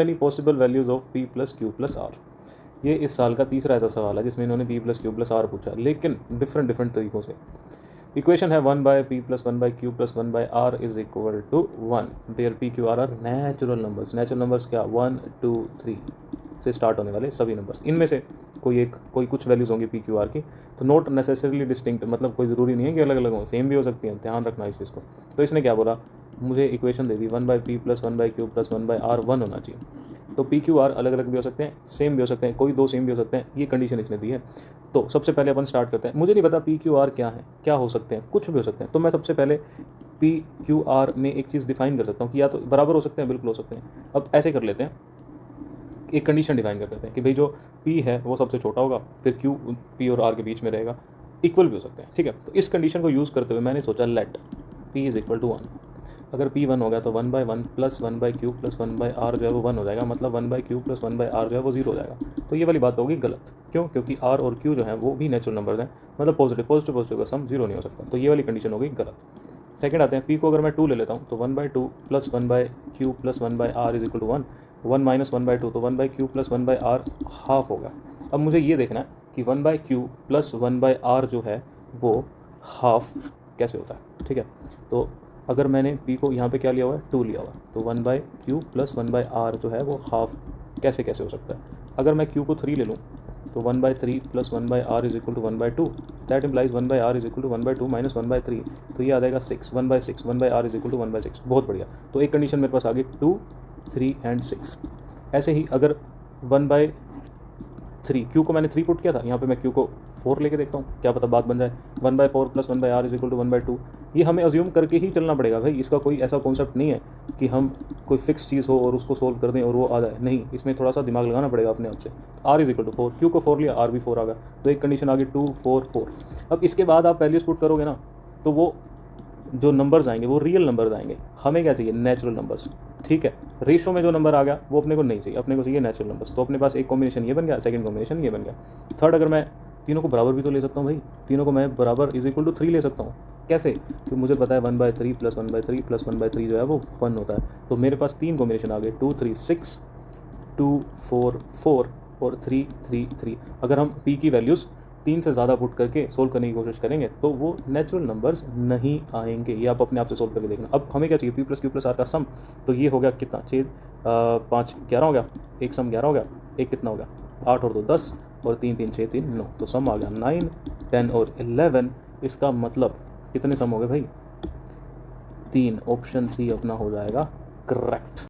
Any possible values of P plus Q plus R. ये इस साल का तीसरा ऐसा सवाल है जिसमें इन्होंने P plus Q plus R पूछा, लेकिन डिफरेंट तरीक़ों से। इक्वेशन है 1/p + 1/q + 1/r is equal to 1 there P Q R are natural numbers. Natural numbers क्या? 1 2 3 से स्टार्ट होने वाले सभी नंबर्स। इनमें से कोई कुछ वैल्यूज़ होंगी पी क्यू आर की, तो नॉट नेसेसरीली डिस्टिंक्ट, मतलब कोई ज़रूरी नहीं है कि अलग अलग हों, सेम भी हो सकती हैं, ध्यान रखना इस चीज़ को। तो इसने क्या बोला, मुझे इक्वेशन दे दी 1/p + 1/q + 1/r 1 होना चाहिए। तो पी क्यू आर अलग अलग भी हो सकते हैं, सेम भी हो सकते हैं, कोई दो सेम भी हो सकते हैं, ये कंडीशन इसने दी है। तो सबसे पहले अपन स्टार्ट करते हैं। मुझे नहीं पता पी क्यू आर क्या है, क्या हो सकते हैं, कुछ भी हो सकते हैं। तो मैं सबसे पहले पी क्यू आर में एक चीज़ डिफाइन कर सकता हूँ कि या तो बराबर हो सकते हैं, बिल्कुल हो सकते हैं। अब ऐसे कर लेते हैं, एक कंडीशन डिफाइन कर देते हैं कि भाई जो पी है वो सबसे छोटा होगा, फिर क्यू पी और आर के बीच में रहेगा, इक्वल भी हो सकते हैं, ठीक है। तो इस कंडीशन को यूज़ करते हुए मैंने सोचा let P is equal to 1। अगर पी 1 हो गया तो 1/1 + 1/q + 1/r जो है वो 1 हो जाएगा, मतलब 1/q + 1/r जो है वो 0 हो जाएगा। तो ये वाली बात होगी गलत। क्यों? क्योंकि r और q जो है वो भी नेचुरल नंबर्स हैं, मतलब पॉजिटिव का सम 0 नहीं हो सकता। तो ये वाली कंडीशन हो गई गलत। सेकंड आते हैं, p को अगर मैं 2 ले लेता हूँ तो 1/2 + 1/q + 1/r is equal to 1। 1 - 1/2 तो 1/q + 1/r हाफ हो गया। अब मुझे ये देखना है कि 1/q + 1/r जो है वो हाफ कैसे होता है, ठीक है। तो अगर मैंने p को यहाँ पे क्या लिया हुआ है, 2 लिया हुआ है, तो 1/q + 1/r जो है वो हाफ कैसे हो सकता है। अगर मैं q को 3 ले लूँ तो 1/3 + 1/r is equal to 1/2। That implies 1/r is equal to 1/2 - 1/3, तो ये आ जाएगा 6। 1/6 1/r इज इक्वल टू 1/6। बहुत बढ़िया। तो एक कंडीशन मेरे पास आ गई 2 3 एंड 6। ऐसे ही अगर 1/3 q को मैंने 3 पुट किया था, यहाँ पे मैं q को 4 लेके देखता हूँ, क्या पता बात बन जाए। 1/4 + 1/r इज इक्वल टू 1/2। ये हमें अज्यूम करके ही चलना पड़ेगा भाई, इसका कोई ऐसा कॉन्सेप्ट नहीं है कि हम कोई फिक्स चीज़ हो और उसको सोल्व कर दें और वो आ जाए, नहीं, इसमें थोड़ा सा दिमाग लगाना पड़ेगा अपने आप से। r is equal to 4, q को 4 लिया, r भी 4 आ गया, तो एक कंडीशन आ गई 2 4 4। अब इसके बाद आप वैल्यूज पुट करोगे ना, तो वो जो नंबर्स आएंगे वो रियल नंबर्स आएंगे। हमें क्या चाहिए? नेचुरल नंबर्स, ठीक है। रेशो में जो नंबर आ गया वो अपने को नहीं चाहिए, अपने को चाहिए नेचुरल नंबर्स। तो अपने पास एक कॉम्बिनेशन ये बन गया, सेकंड कॉम्बिनेशन ये बन गया। थर्ड, अगर मैं तीनों को बराबर भी तो ले सकता हूँ भाई, तीनों को मैं बराबर इज इक्वल टू 3 ले सकता हूँ। कैसे? क्योंकि मुझे पता है 1/3 + 1/3 + 1/3 जो है वो 1 होता है। तो मेरे पास 3 कॉम्बिनेशन आ गए, 2 3 6, 2 4 4 और 3 3 3। अगर हम p की वैल्यूज़ 3 से ज़्यादा पुट करके सोल्व करने की कोशिश करेंगे तो वो नेचुरल नंबर्स नहीं आएंगे। ये आप अपने आप से सोल्व करके देखना। अब हमें क्या चाहिए? p + q + r का सम। तो ये हो गया कितना? 6 5 11 हो गया, एक सम 11 हो गया, एक कितना हो गया? 8 और 2 10 और 3 3 6 3 9, तो सम आ गया 9 10 और 11। इसका मतलब कितने सम हो गए भाई? 3। ऑप्शन सी अपना हो जाएगा करेक्ट।